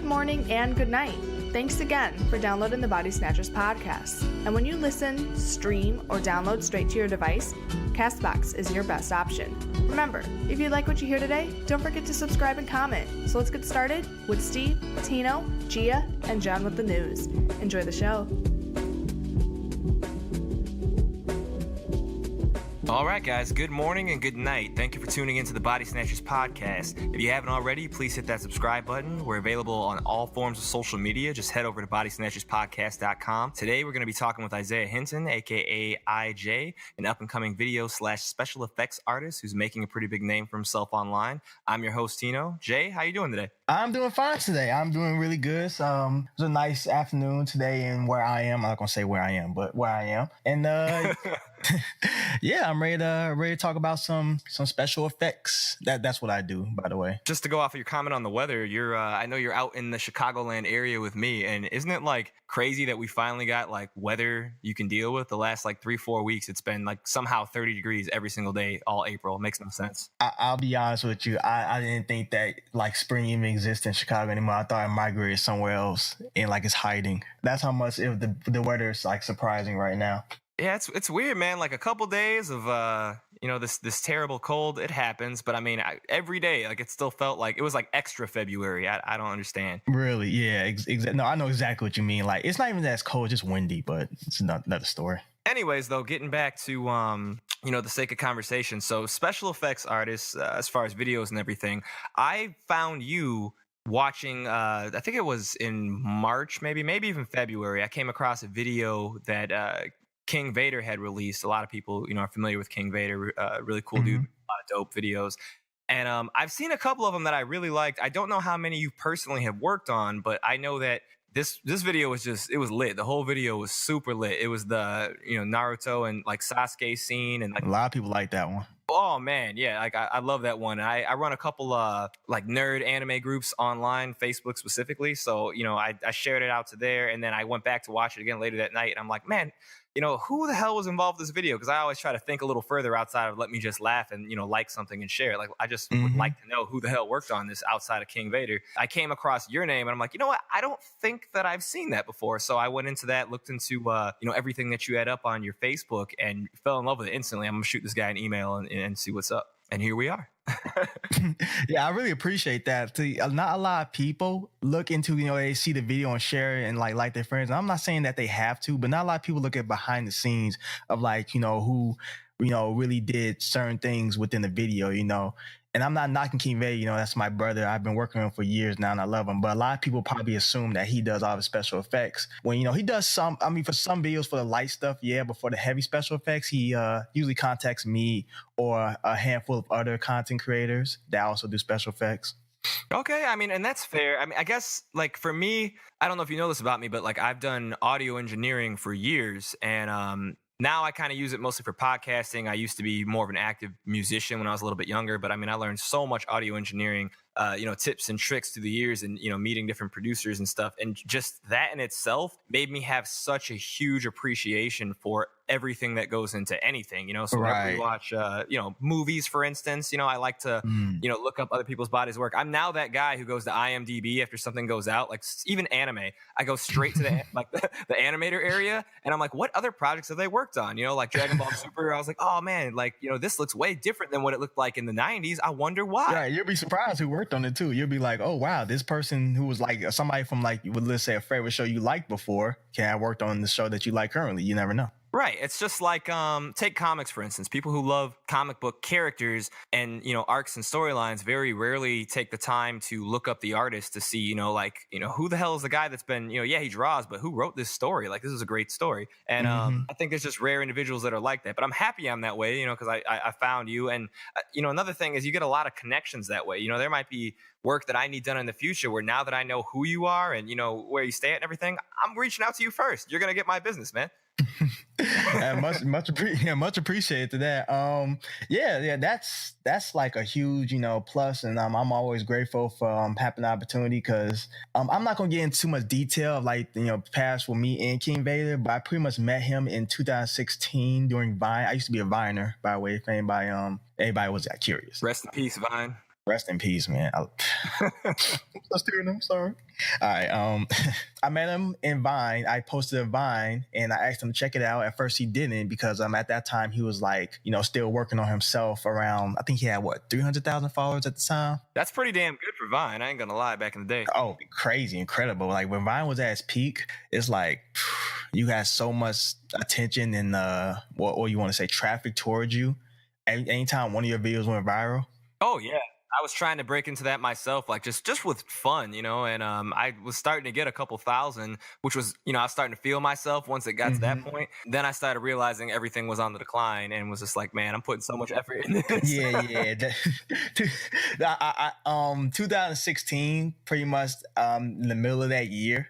good morning, and good night. Thanks again for downloading the Body Snatchers podcast. And when you listen, stream, or download straight to your device, Castbox is your best option. Remember, if you like what you hear today, don't forget to subscribe and comment. So let's get started with Steve, Tino, Gia, and John with the news. Enjoy the show. All right, guys, good morning and good night. Thank you for tuning into the Body Snatchers podcast. If you haven't already, please hit that subscribe button. We're available on all forms of social media. Just head over to bodysnatcherspodcast.com. Today, we're going to be talking with Isaiah Hinton, a.k.a. IJ, an up-and-coming video/special effects artist who's making a pretty big name for himself online. I'm your host, Tino. Jay, how you doing today? I'm doing fine today. I'm doing really good. It was a nice afternoon today and where I am. I'm not going to say where I am, but where I am. And yeah, I'm ready to talk about some special effects. That's what I do, by the way. Just to go off of your comment on the weather, I know you're out in the Chicagoland area with me, and isn't it like crazy that we finally got like weather you can deal with? The last like 3-4 weeks, it's been like somehow 30 degrees every single day all April. It makes no sense. I'll be honest with you. I didn't think that like spring even exists in Chicago anymore. I thought it migrated somewhere else and like it's hiding. That's how much the weather is like surprising right now. Yeah, it's weird, man. Like a couple days of this terrible cold, it happens. But I mean, every day, like it still felt like it was like extra February. I don't understand. Really? Yeah. No, I know exactly what you mean. Like it's not even that cold, just windy, but it's another story. Anyways, though, getting back to the sake of conversation. So special effects artists, as far as videos and everything, I found you watching, I think it was in March, maybe even February. I came across a video that King Vader had released. A lot of people, are familiar with King Vader. Really cool dude, a lot of dope videos. And I've seen a couple of them that I really liked. I don't know how many you personally have worked on, but I know that this video was it was lit. The whole video was super lit. It was the, Naruto and like Sasuke scene. And like a lot of people like that one. Oh man, yeah, like I love that one. And I run a couple like nerd anime groups online, Facebook specifically. So, I shared it out to there, and then I went back to watch it again later that night. And I'm like, man, who the hell was involved in this video? Because I always try to think a little further outside of let me just laugh and, like something and share it. Like, I just would like to know who the hell worked on this outside of King Vader. I came across your name and I'm like, you know what? I don't think that I've seen that before. So I went into that, looked into, everything that you had up on your Facebook and fell in love with it instantly. I'm going to shoot this guy an email and see what's up. And here we are. Yeah, I really appreciate that. Not a lot of people look into, they see the video and share it and like their friends. And I'm not saying that they have to, but not a lot of people look at behind the scenes of like, who, really did certain things within the video, And I'm not knocking King Vader, that's my brother. I've been working with him for years now and I love him. But a lot of people probably assume that he does all the special effects. When, he does some, for some videos for the light stuff, yeah, but for the heavy special effects, he usually contacts me or a handful of other content creators that also do special effects. Okay, and that's fair. I guess like for me, I don't know if you know this about me, but like I've done audio engineering for years and now I kind of use it mostly for podcasting. I used to be more of an active musician when I was a little bit younger, but I learned so much audio engineering, tips and tricks through the years and, meeting different producers and stuff. And just that in itself made me have such a huge appreciation for everything that goes into anything, so whenever we watch, movies, for instance, I like to, look up other people's bodies work. I'm now that guy who goes to IMDb after something goes out, like even anime, I go straight to the animator area. And I'm like, what other projects have they worked on? Like Dragon Ball Super. I was like, oh man, like, this looks way different than what it looked like in the 90s. I wonder why. Right. You'll be surprised who worked on it too. You'll be like, oh wow, this person who was like somebody from like, let's say a favorite show you liked before can have worked on the show that you like currently. You never know. Right. It's just like take comics, for instance. People who love comic book characters and, arcs and storylines very rarely take the time to look up the artist to see, who the hell is the guy that's been, he draws, but who wrote this story? Like, this is a great story. And I think there's just rare individuals that are like that. But I'm happy I'm that way, because I found you. And, another thing is you get a lot of connections that way. There might be work that I need done in the future where now that I know who you are and, where you stay at and everything, I'm reaching out to you first. You're going to get my business, man. much appreciated to that. Yeah, that's like a huge, plus, and I'm always grateful for having the opportunity because I'm not gonna get into too much detail of like past with me and King Vader, but I pretty much met him in 2016 during Vine. I used to be a Viner, by the way, if anybody was that curious. Rest in peace, Vine. Rest in peace, man. I'm steering. I'm sorry. All right. I met him in Vine. I posted a Vine and I asked him to check it out. At first, he didn't because at that time he was like, still working on himself. Around, I think he had 300,000 followers at the time. That's pretty damn good for Vine. I ain't gonna lie. Back in the day. Oh, crazy, incredible. Like when Vine was at its peak, it's like you had so much attention and what you want to say, traffic towards you. Anytime one of your videos went viral. Oh yeah. I was trying to break into that myself, like just with fun, and I was starting to get a couple thousand, which was, I was starting to feel myself once it got to that point. Then I started realizing everything was on the decline and was just like, man, I'm putting so much effort in this. Yeah. 2016, pretty much in the middle of that year,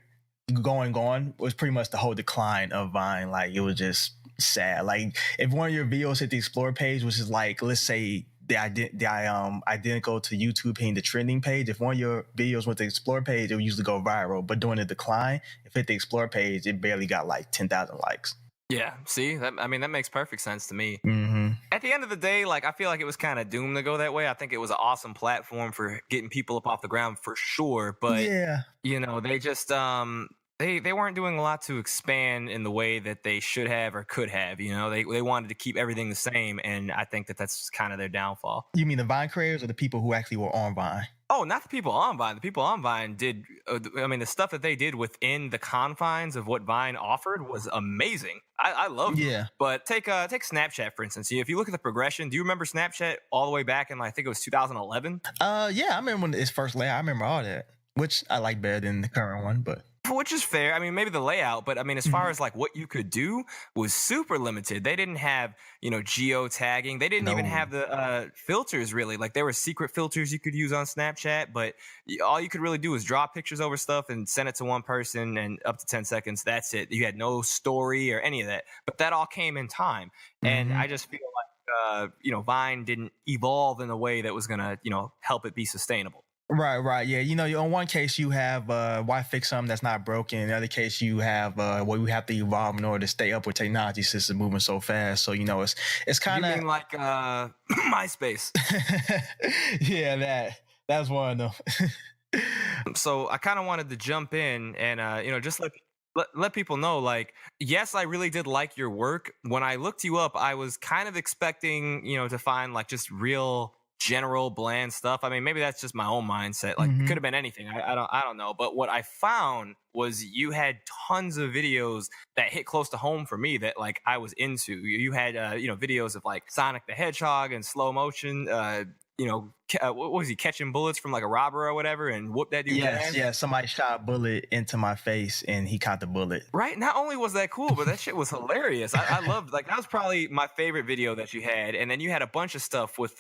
going on was pretty much the whole decline of Vine. Like it was just sad. Like if one of your videos hit the Explore page, which is like, let's say, the identical to YouTube being the trending page. If one of your videos went to the Explore page, it would usually go viral. But during the decline, if it hit the Explore page, it barely got like 10,000 likes. Yeah, see, that makes perfect sense to me. Mm-hmm. At the end of the day, like I feel like it was kind of doomed to go that way. I think it was an awesome platform for getting people up off the ground for sure. But yeah, they just They weren't doing a lot to expand in the way that they should have or could have. They wanted to keep everything the same, and I think that's kind of their downfall. You mean the Vine creators or the people who actually were on Vine? Oh, not the people on Vine. The people on Vine did. The stuff that they did within the confines of what Vine offered was amazing. I loved it. Yeah. But take Snapchat for instance. If you look at the progression, do you remember Snapchat all the way back in I think it was 2011? Yeah, I remember when its first layout. I remember all that, which I like better than the current one, but. Which is fair. Maybe the layout, but as far as like what you could do was super limited. They didn't have, geo-tagging. They didn't even have the filters really. Like there were secret filters you could use on Snapchat, but all you could really do was draw pictures over stuff and send it to one person and up to 10 seconds. That's it. You had no story or any of that, but that all came in time. And I just feel like, Vine didn't evolve in a way that was going to, help it be sustainable. Right. Yeah. In one case you have why fix something that's not broken. In the other case you have we have to evolve in order to stay up with technology since it's moving so fast. So it's kind of. You mean like MySpace? Yeah, that's one of them. So I kind of wanted to jump in and just let people know, like, yes, I really did like your work. When I looked you up, I was kind of expecting to find like just real general bland stuff. Maybe that's just my own mindset. Like it could have been anything. I don't know. But what I found was you had tons of videos that hit close to home for me that like I was into. You had videos of like Sonic the Hedgehog in slow motion. What was he catching bullets from like a robber or whatever and whoop that dude? Yeah. Somebody shot a bullet into my face and he caught the bullet. Right. Not only was that cool, but that shit was hilarious. I loved that was probably my favorite video that you had. And then you had a bunch of stuff with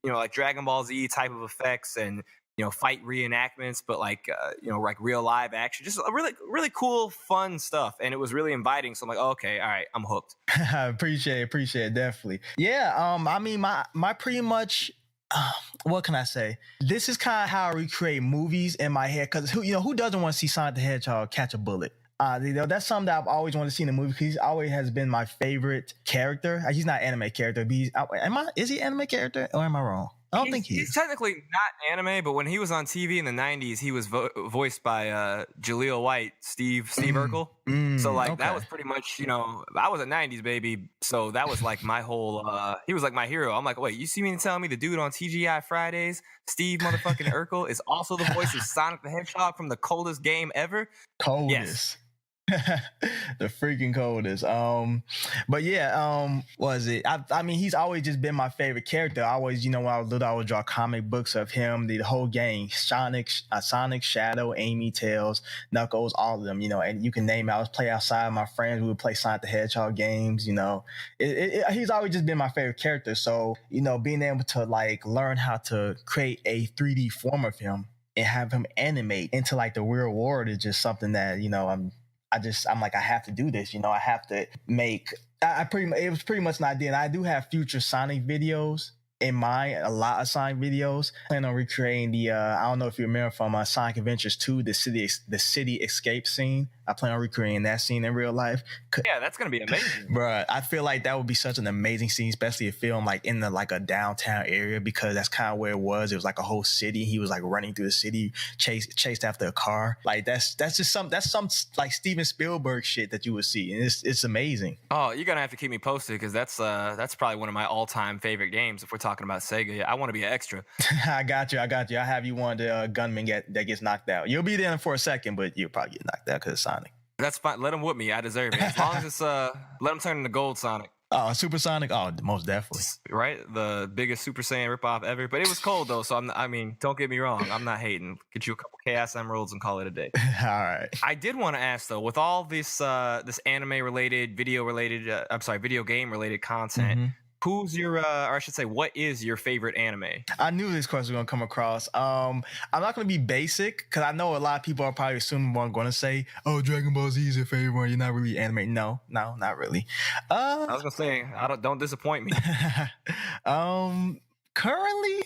like Dragon Ball Z type of effects and fight reenactments, but like real live action, just really really cool fun stuff, and it was really inviting. So I'm like, okay, all right, I'm hooked. Appreciate it, definitely. Yeah, my pretty much. What can I say? This is kind of how I recreate movies in my head, because who doesn't want to see Sonic the Hedgehog catch a bullet? That's something that I've always wanted to see in a movie, because he always has been my favorite character. He's not an anime character, but is he an anime character or am I wrong? I don't think he's technically not anime, but when he was on TV in the 90s, he was voiced by Jaleel White, Steve Urkel. So like that was pretty much, I was a 90s baby, so that was like my whole, he was like my hero. I'm like, wait, you see me telling me the dude on TGI Fridays, Steve motherfucking Urkel, is also the voice of Sonic the Hedgehog from the coldest game ever? Coldest. Yes. The freaking coldest. But yeah, was it? He's always just been my favorite character. I always, when I was little, I would draw comic books of him, the whole gang, Sonic, Shadow, Amy, Tails, Knuckles, all of them, and you can name it. I was play outside with my friends. We would play Sonic the Hedgehog games, he's always just been my favorite character. So, being able to like learn how to create a 3D form of him and have him animate into like the real world is just something that, I'm like, I have to do this, I have to make, it was pretty much an idea. And I do have future Sonic videos in mind a lot of Sonic videos. I plan on recreating the I don't know if you remember from Sonic Adventures 2, the city escape scene. I plan on recreating that scene in real life. Yeah, that's gonna be amazing, Bruh, I feel like that would be such an amazing scene, especially a film like in the like a downtown area, because that's kind of where it was. It was like a whole city. He was like running through the city, chased after a car. Like that's just some like Steven Spielberg shit that you would see, and it's amazing. Oh, you're gonna have to keep me posted, because that's probably one of my all-time favorite games. If we're talking about Sega, I want to be an extra. I got you. I have you one of the gunmen that gets knocked out. You'll be there for a second, but you'll probably get knocked out because it's Sonic. That's fine. Let him whoop me. I deserve it. As long as it's let him turn into Gold Sonic. Oh, Super Sonic. Oh, most definitely. Right, the biggest Super Saiyan ripoff ever. But it was cold though, so I mean, don't get me wrong. I'm not hating. Get you a couple Chaos Emeralds and call it a day. All right. I did want to ask though, with all this this anime related, video game related content. Who's your, or I should say, what is your favorite anime? I knew this question was going to come across. I'm not going to be basic, because I know a lot of people are probably assuming what I'm going to say. Oh, Dragon Ball Z is your favorite one. You're not really anime. No, not really. I was going to say, don't disappoint me. Currently,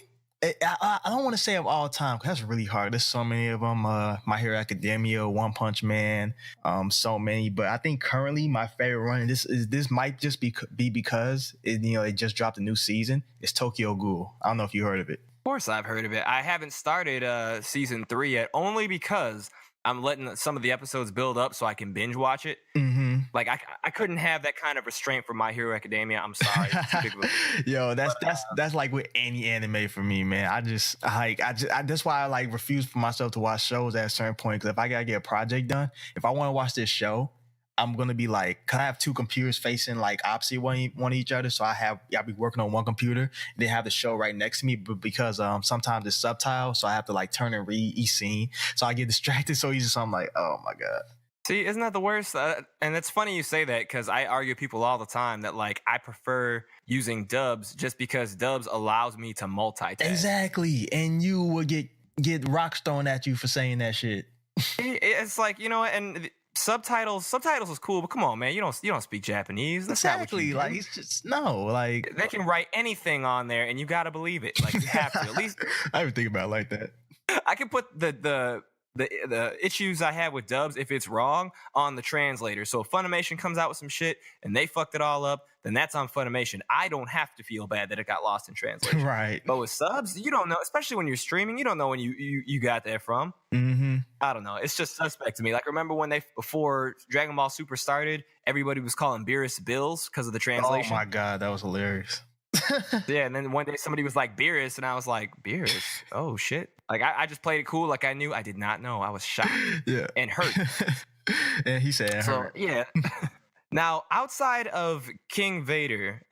I don't want to say of all time, because that's really hard. There's so many of them. My Hero Academia, One Punch Man, so many. But I think currently my favorite one, and this might just be because it just dropped a new season. It's Tokyo Ghoul. I don't know if you heard of it. Of course, I've heard of it. I haven't started season 3 yet, only because I'm letting some of the episodes build up so I can binge watch it. Like I couldn't have that kind of restraint for My Hero Academia. I'm sorry. Yo, that's like with any anime for me, man. I that's why I like refuse for myself to watch shows at a certain point. Because if I gotta get a project done, if I want to watch this show, I'm gonna be like, cause I have two computers facing like opposite one of each other. So I'll be working on one computer and then have the show right next to me. But because sometimes it's subtitles, so I have to like turn and read each scene. So I get distracted so easy. So I'm like, oh my God. See, isn't that the worst? And it's funny you say that, because I argue with people all the time that like I prefer using dubs just because dubs allows me to multitask. Exactly. And you will get rocks thrown at you for saying that shit. It's like, and subtitles is cool, but come on, man, you don't speak Japanese. That's exactly. Like it's just like they can write anything on there and you gotta believe it. Like you have to at least. I didn't think about it like that. I can put the issues I have with dubs, if it's wrong, on the translator. So if Funimation comes out with some shit and they fucked it all up, then that's on Funimation. I don't have to feel bad that it got lost in translation. Right. But with subs, you don't know, especially when you're streaming, you don't know when you got that from. I don't know. It's just suspect to me. Like, remember when before Dragon Ball Super started, everybody was calling Beerus Bills because of the translation? Oh my God, that was hilarious. Yeah, and then one day somebody was like Beerus, and I was like, Beerus? Oh shit. Like I just played it cool, like I knew. I did not know. I was shocked. Yeah. And hurt. And he said hurt. Yeah. Now, outside of King Vader,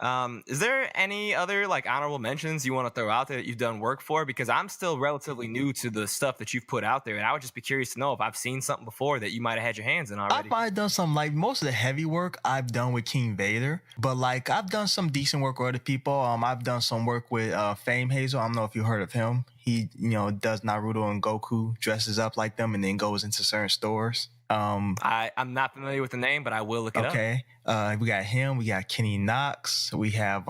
is there any other like honorable mentions you want to throw out there that you've done work for? Because I'm still relatively new to the stuff that you've put out there, and I would just be curious to know if I've seen something before that you might have had your hands in already. I've probably done some, like most of the heavy work I've done with King Vader, but like I've done some decent work with other people. I've done some work with Fame Hazel. I don't know if you heard of him. He, does Naruto and Goku, dresses up like them, and then goes into certain stores. I'm not familiar with the name, but I will look it up. Okay. We got him. We got Kenny Knox. We have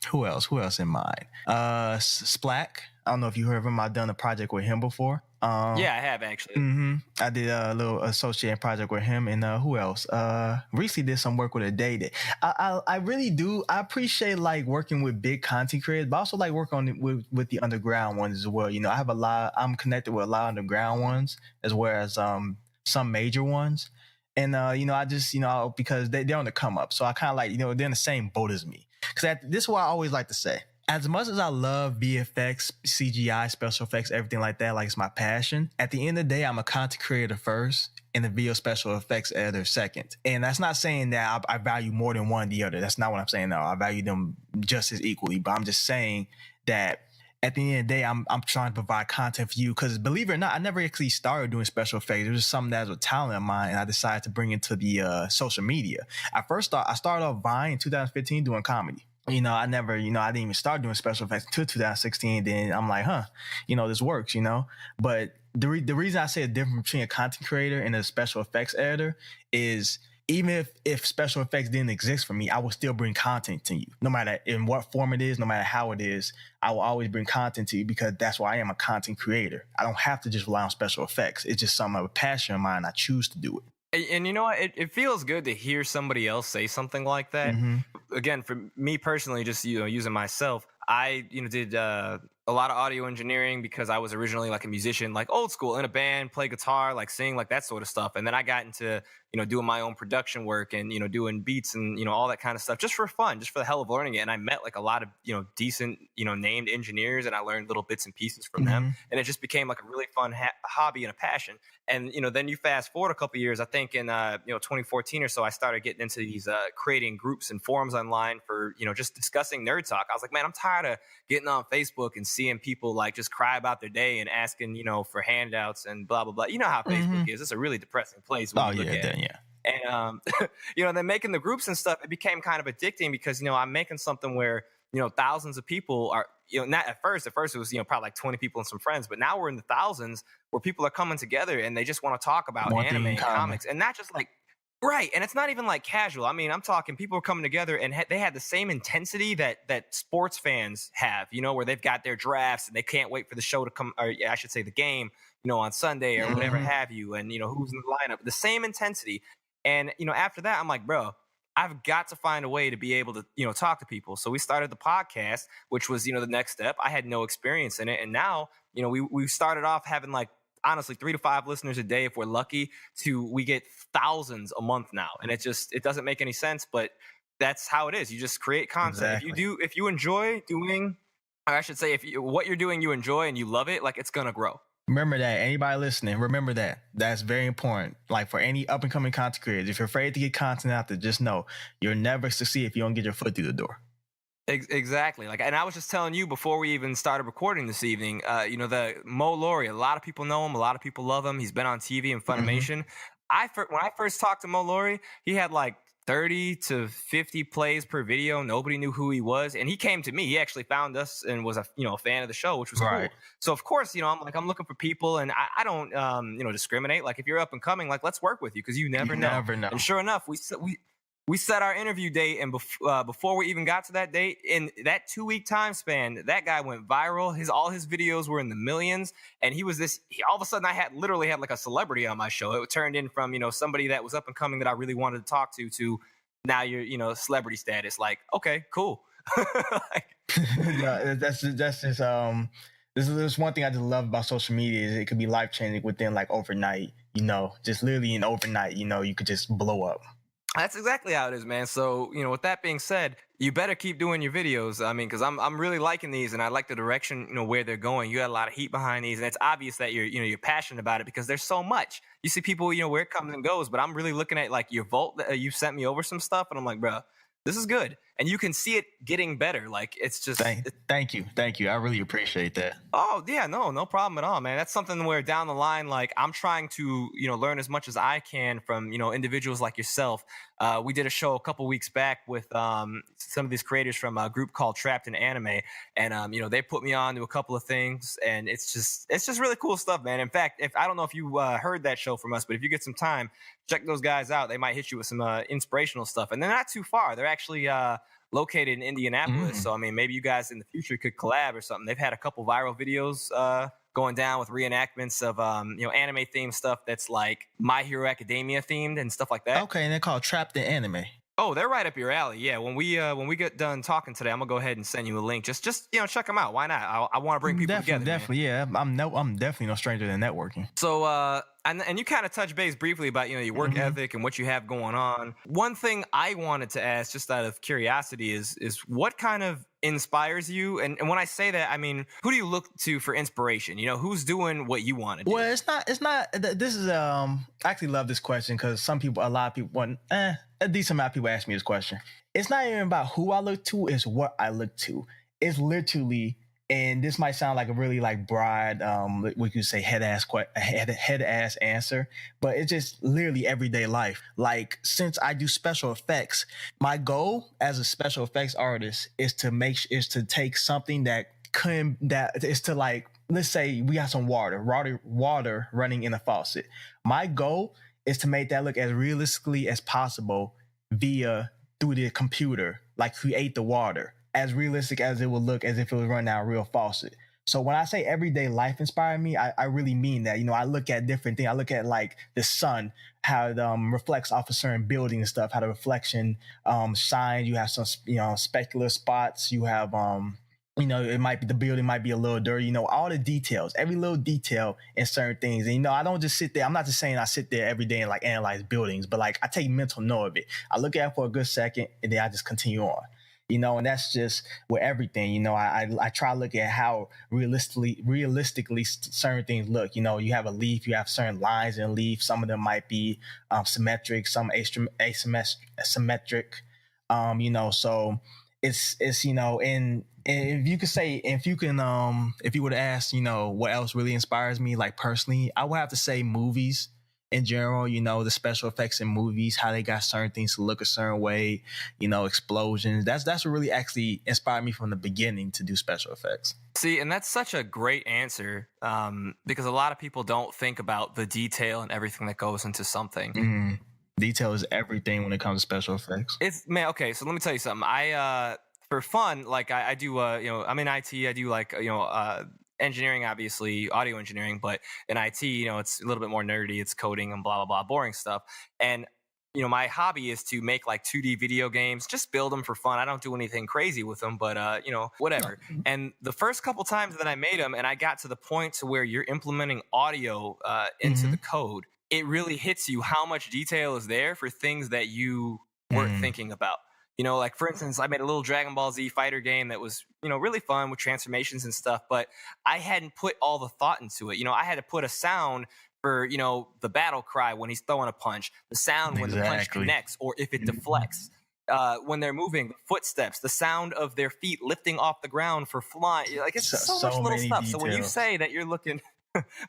who else in mind? Splack. I don't know if you heard of him. I've done a project with him before. Yeah, I have actually. I did a little associated project with him, and who else? Recently did some work with a day. I really do. I appreciate like working with big content creators, but also like work on it with the underground ones as well. I have I'm connected with a lot of underground ones as well as some major ones. And, I just, because they're on the come up. So I kind of like, they're in the same boat as me. Because this is what I always like to say. As much as I love VFX, CGI, special effects, everything like that, like it's my passion, at the end of the day, I'm a content creator first and a video special effects editor second. And that's not saying that I value more than one or the other. That's not what I'm saying. No, I value them just as equally. But I'm just saying that at the end of the day, I'm trying to provide content for you, because believe it or not, I never actually started doing special effects. It was just something that was a talent of mine, and I decided to bring it to the social media. I started off Vine in 2015 doing comedy. I never, I didn't even start doing special effects until 2016. Then I'm like, this works, But the reason I say a difference between a content creator and a special effects editor is even if special effects didn't exist for me, I would still bring content to you. No matter in what form it is, no matter how it is, I will always bring content to you because that's why I am a content creator. I don't have to just rely on special effects. It's just something of a passion of mine. I choose to do it. And you know what? It feels good to hear somebody else say something like that. Mm-hmm. Again, for me personally, just using myself, I did a lot of audio engineering because I was originally like a musician, like old school in a band, play guitar, like sing, like that sort of stuff. And then I got into doing my own production work and doing beats and all that kind of stuff just for fun, just for the hell of learning it. And I met like a lot of decent named engineers, and I learned little bits and pieces from them. And it just became like a really fun hobby and a passion. And then you fast forward a couple of years, I think in 2014 or so, I started getting into these creating groups and forums online for just discussing nerd talk. I was like, man, I'm tired of getting on Facebook and seeing people like just cry about their day and asking for handouts and blah blah blah. You know how Facebook is. It's a really depressing place when you look at it. And then making the groups and stuff, it became kind of addicting because I'm making something where thousands of people are not at first it was probably like 20 people and some friends, but now we're in the thousands where people are coming together and they just want to talk about anime and comics, and not just like right. And it's not even like casual. I mean, I'm talking people are coming together and they had the same intensity that sports fans have, where they've got their drafts and they can't wait for the show to come, or I should say the game, on Sunday or whatever have you, and who's in the lineup, the same intensity. And after that, I'm like, bro, I've got to find a way to be able to, talk to people. So we started the podcast, which was, the next step. I had no experience in it. And now, we started off having like, honestly, 3 to 5 listeners a day if we're lucky, to we get thousands a month now. And it doesn't make any sense, but that's how it is. You just create content. Exactly. If you enjoy doing, or I should say, what you're doing, you enjoy and you love it, like it's going to grow. Remember that. Anybody listening, remember that. That's very important. Like for any up and coming content creators, if you're afraid to get content out there, just know you'll never succeed if you don't get your foot through the door. Exactly. Like, and I was just telling you before we even started recording this evening, the Mo Laurie, a lot of people know him. A lot of people love him. He's been on TV and Funimation. When I first talked to Mo Laurie, he had like 30 to 50 plays per video. Nobody knew who he was. And he came to me. He actually found us and was a fan of the show, which was cool. So of course, I'm looking for people, and I don't, discriminate. Like if you're up and coming, like let's work with you, because you never know. And sure enough, we set our interview date, and before we even got to that date, in that 2-week time span, that guy went viral. All his videos were in the millions, and all of a sudden I literally had like a celebrity on my show. It turned in from somebody that was up and coming that I really wanted to talk to now you're celebrity status. Like, okay, cool. Yeah, that's just this is one thing I just love about social media, is it could be life changing within like overnight. Just literally in overnight, you could just blow up. That's exactly how it is, man. So, with that being said, you better keep doing your videos. I mean, because I'm really liking these, and I like the direction, where they're going. You got a lot of heat behind these, and it's obvious that you're passionate about it, because there's so much. You see people, where it comes and goes, but I'm really looking at like your vault. You sent me over some stuff, and I'm like, bro, this is good. And you can see it getting better. Like, it's just... Thank you. I really appreciate that. Oh, yeah, no problem at all, man. That's something where down the line, like, I'm trying to, learn as much as I can from, individuals like yourself. We did a show a couple weeks back with some of these creators from a group called Trapped in Anime. And, they put me on to a couple of things. And it's just really cool stuff, man. In fact, I don't know if you heard that show from us, but if you get some time, check those guys out. They might hit you with some inspirational stuff. And they're not too far. They're actually located in Indianapolis. So, I mean, maybe you guys in the future could collab or something. They've had a couple viral videos going down with reenactments of, anime themed stuff that's like My Hero Academia themed and stuff like that. Okay, and they're called Trapped in Anime. Oh, they're right up your alley. Yeah, when we get done talking today, I'm gonna go ahead and send you a link. Just check them out. Why not? I want to bring people together. Definitely, yeah. I'm definitely no stranger to networking. So, and you kind of touched base briefly about your work ethic and what you have going on. One thing I wanted to ask, just out of curiosity, is what kind of inspires you? And when I say that, I mean, who do you look to for inspiration? Who's doing what you want to do? Well, it's not. This is I actually love this question, because a lot of people, a decent amount of people ask me this question. It's not even about who I look to; it's what I look to. It's literally, and this might sound like a really like broad, we could say head ass answer, but it's just literally everyday life. Like, since I do special effects, my goal as a special effects artist is to take something that is to, like, let's say we got some water running in a faucet. My goal is to make that look as realistically as possible through the computer, like create the water as realistic as it would look as if it was running down a real faucet. So when I say everyday life inspired me, I really mean that. I look at different things. I look at like the sun, how it reflects off of certain buildings and stuff, how the reflection shines. You have some, specular spots. You have, it might be the building might be a little dirty. All the details, every little detail in certain things. And I don't just sit there. I'm not just saying I sit there every day and like analyze buildings, but like I take mental note of it. I look at it for a good second and then I just continue on. And that's just with everything. I try to look at how realistically certain things look. You have a leaf, you have certain lines in a leaf. Some of them might be symmetric, some asymmetric. So it's and if you would ask, what else really inspires me, like personally, I would have to say movies. In general, the special effects in movies, how they got certain things to look a certain way, explosions. That's what really actually inspired me from the beginning to do special effects. See, and that's such a great answer because a lot of people don't think about the detail and everything that goes into something. Mm-hmm. Detail is everything when it comes to special effects. Okay, so let me tell you something. I for fun, like I do, I'm in IT. I do like, engineering, obviously audio engineering, but in IT, it's a little bit more nerdy. It's coding and blah, blah, blah, boring stuff. And, my hobby is to make like 2D video games, just build them for fun. I don't do anything crazy with them, but, whatever. And the first couple times that I made them and I got to the point to where you're implementing audio into the code, it really hits you how much detail is there for things that you weren't thinking about. Like for instance, I made a little Dragon Ball Z fighter game that was, really fun with transformations and stuff, but I hadn't put all the thought into it. I had to put a sound for, the battle cry when he's throwing a punch, the sound when the punch connects or if it deflects, when they're moving, the footsteps, the sound of their feet lifting off the ground for flying. Like it's so much little stuff. Details. So when you say that you're looking...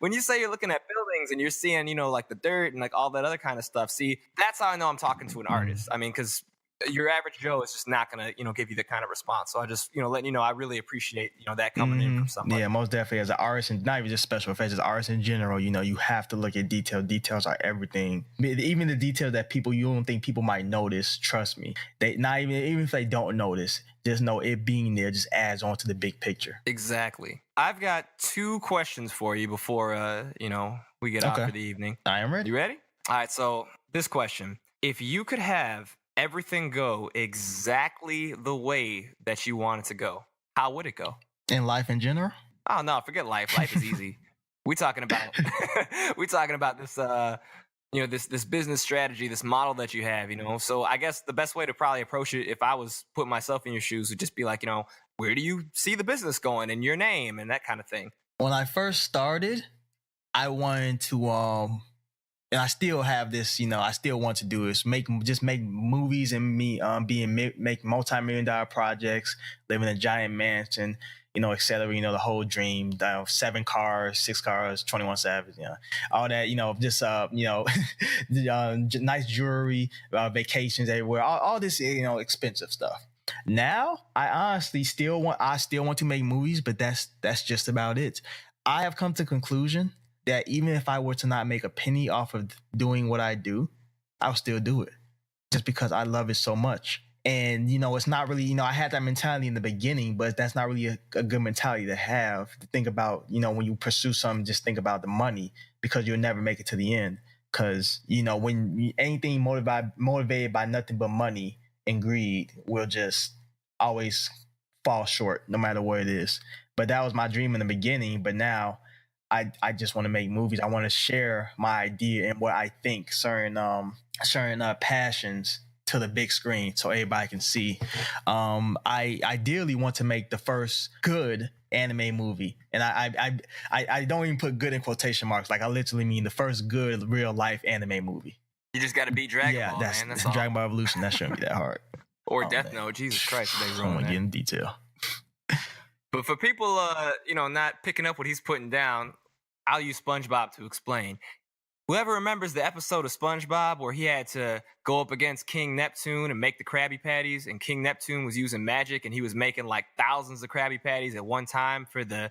When you say you're looking at buildings and you're seeing, like the dirt and like all that other kind of stuff, see, that's how I know I'm talking to an artist. I mean, because your average Joe is just not going to, give you the kind of response. So I just, letting you know, I really appreciate, that coming in from somebody. Yeah, most definitely as an artist, and not even just special effects, as artists in general, you have to look at detail. Details are everything. Even the details that you don't think people might notice, trust me, even if they don't notice, just know it being there just adds on to the big picture. Exactly. I've got 2 questions for you before, we get out for the evening. I am ready. You ready? All right. So this question, if you could have everything go exactly the way that you want it to go, how would it go? In life in general? Oh no, forget life. Life is easy. we talking about this this business strategy, this model that you have, So I guess the best way to probably approach it, if I was putting myself in your shoes, would just be like, where do you see the business going and your name and that kind of thing? When I first started, I wanted to and I still have this, I still want to do is make movies and make multi-million-dollar projects, live in a giant mansion, et cetera, the whole dream, 7 cars, 6 cars, 21 Savage, all that, just, nice jewelry, vacations everywhere, all this, expensive stuff. Now, I honestly still want to make movies, but that's just about it. I have come to the conclusion that even if I were to not make a penny off of doing what I do, I'll still do it just because I love it so much. And, it's not really, I had that mentality in the beginning, but that's not really a good mentality to have, to think about, when you pursue something, just think about the money because you'll never make it to the end. Because, when anything motivated by nothing but money and greed will just always fall short no matter what it is. But that was my dream in the beginning. But now I just want to make movies. I want to share my idea and what I think, certain passions to the big screen so everybody can see. I ideally want to make the first good anime movie, and I don't even put good in quotation marks. Like I literally mean the first good real life anime movie. You just got to beat Dragon Ball, man. That's Dragon Ball Evolution. That shouldn't be that hard. Or Death Note. Jesus Christ, they ruined that. Get in detail. But for people, not picking up what he's putting down, I'll use SpongeBob to explain. Whoever remembers the episode of SpongeBob where he had to go up against King Neptune and make the Krabby Patties, and King Neptune was using magic and he was making like thousands of Krabby Patties at one time for the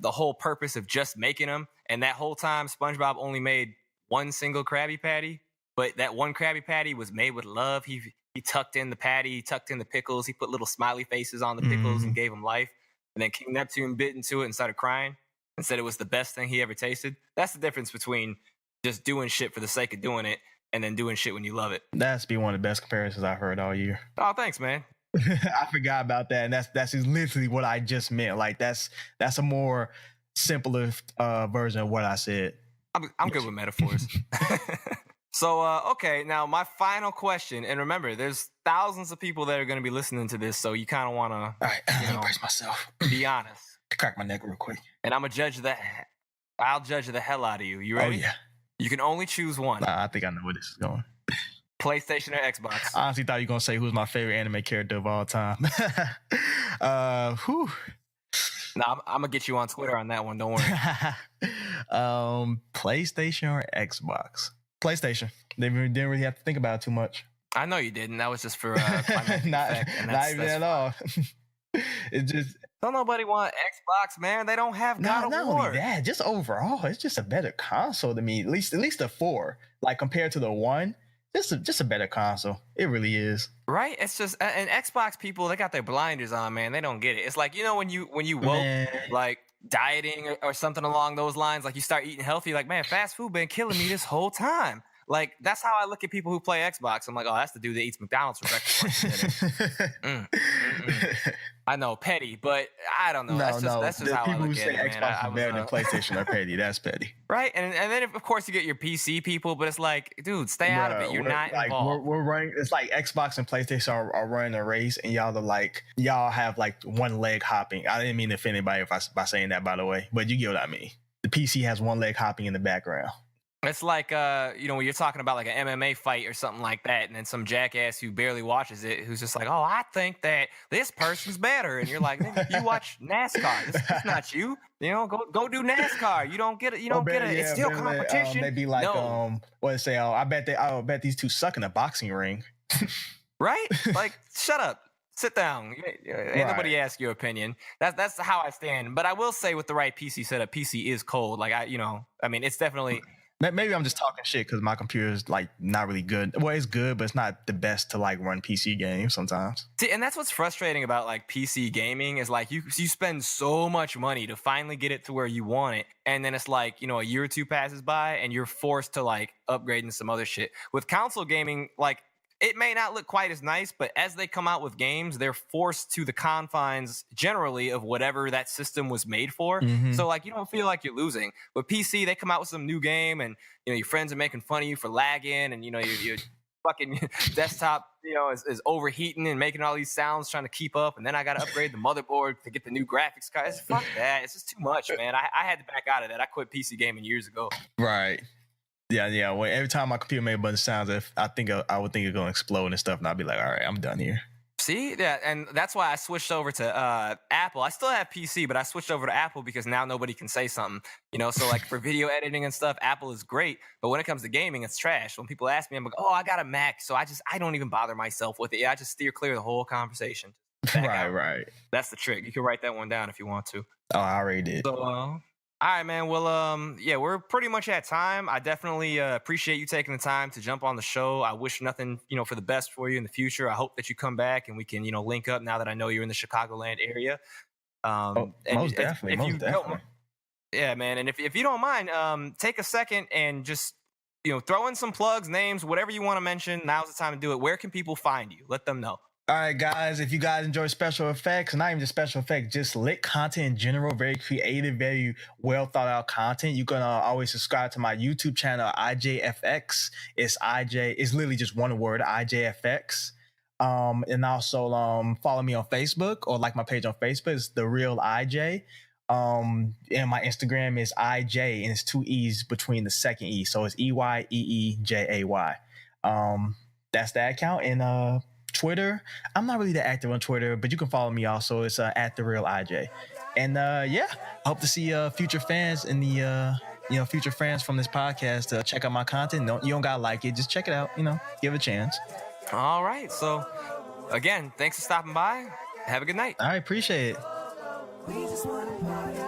whole purpose of just making them. And that whole time, SpongeBob only made one single Krabby Patty, but that one Krabby Patty was made with love. He tucked in the patty, he tucked in the pickles, he put little smiley faces on the pickles and gave them life. And then King Neptune bit into it and started crying and said it was the best thing he ever tasted. That's the difference between just doing shit for the sake of doing it and then doing shit when you love it. That's be one of the best comparisons I've heard all year. Oh, thanks, man. I forgot about that, and that's literally what I just meant. Like that's a more simpler version of what I said. I'm good with metaphors. So, okay, now my final question, and remember, there's thousands of people that are going to be listening to this, so you kind of want to, all right, brace myself. Be honest. Crack my neck real quick. And I'm gonna judge that. I'll judge the hell out of you. You ready? Oh yeah. You can only choose one. I think I know where this is going. PlayStation or Xbox? I honestly thought you were gonna say who's my favorite anime character of all time. Whew. No, I'm gonna get you on Twitter on that one. Don't worry. PlayStation or Xbox? PlayStation. Didn't really have to think about it too much. I know you didn't. That was just for not even at all. It just don't nobody want Xbox, man. They don't have God of War. Not only that, just overall, it's just a better console to me. At least the 4, like compared to the 1. Just a better console. It really is. Right? It's just and Xbox people, they got their blinders on, man. They don't get it. It's like, you know, when you woke, like dieting or something along those lines, like you start eating healthy, like, man, fast food been killing me this whole time. Like, that's how I look at people who play Xbox. I'm like, oh, that's the dude that eats McDonald's for breakfast. I know, petty, but I don't know. That's just how I look at it, man. People who say Xbox is better than PlayStation are petty. That's petty. Right? And then, of course, you get your PC people, but it's like, dude, stay out of it. You're not involved. We're running, it's like Xbox and PlayStation are running a race, and y'all have like one leg hopping. I didn't mean to offend anybody by saying that, by the way, but you get what I mean. The PC has one leg hopping in the background. It's like, you know, when you're talking about like an MMA fight or something like that, and then some jackass who barely watches it, who's just like, oh, I think that this person's better. And you're like, you watch NASCAR. This is not you. You know, go do NASCAR. You don't get it. You don't get it. It's still competition. They'd be like, what they say? Oh, I bet these two suck in a boxing ring. Right? Like, shut up. Sit down. Ain't nobody ask your opinion. That's how I stand. But I will say, with the right PC setup, PC is cold. Like, it's definitely. Maybe I'm just talking shit because my computer is like not really good. Well, it's good, but it's not the best to like run PC games sometimes. See, and that's what's frustrating about like PC gaming is like you spend so much money to finally get it to where you want it, and then it's like, you know, a year or two passes by and you're forced to like upgrade into some other shit. With console gaming, like, it may not look quite as nice, but as they come out with games, they're forced to the confines generally of whatever that system was made for. Mm-hmm. So like, you don't feel like you're losing. With PC, they come out with some new game, and you know your friends are making fun of you for lagging, and you know your fucking desktop, you know, is overheating and making all these sounds trying to keep up. And then I got to upgrade the motherboard to get the new graphics card. Fuck that. It's just too much, man. I had to back out of that. I quit PC gaming years ago. Right. Yeah. Well, every time my computer made a bunch of sounds, I would think it's gonna explode and stuff, and I'd be like, all right, I'm done here. See, yeah, and that's why I switched over to Apple. I still have PC, but I switched over to Apple because now nobody can say something, you know. So like for video editing and stuff, Apple is great, but when it comes to gaming, it's trash. When people ask me, I'm like, oh, I got a Mac, so I don't even bother myself with it. I just steer clear of the whole conversation. Right. That's the trick. You can write that one down if you want to. Oh, I already did. So. All right, man. Well, yeah, we're pretty much at time. I definitely appreciate you taking the time to jump on the show. I wish nothing, you know, for the best for you in the future. I hope that you come back and we can, you know, link up now that I know you're in the Chicagoland area. Most definitely. Yeah, man. And if you don't mind, take a second and just, you know, throw in some plugs, names, whatever you want to mention. Now's the time to do it. Where can people find you? Let them know. All right, guys, if you guys enjoy special effects, not even just special effects, just lit content in general, very creative, very well thought out content, you can always subscribe to my YouTube channel, IJFX. It's literally just one word, IJFX. And also follow me on Facebook, or like my page on Facebook. It's The Real IJ. And my Instagram is IJ, and it's 2 E's between the second E. So it's EYEEJAY. That's that account. And Twitter, I'm not really that active on Twitter, but you can follow me also. It's at The Real IJ. And yeah, I hope to see future fans in the future fans from this podcast check out my content. No, you don't gotta like it, just check it out, you know, give it a chance. All right, so again, thanks for stopping by. Have a good night. All right, appreciate it. We just wanna party.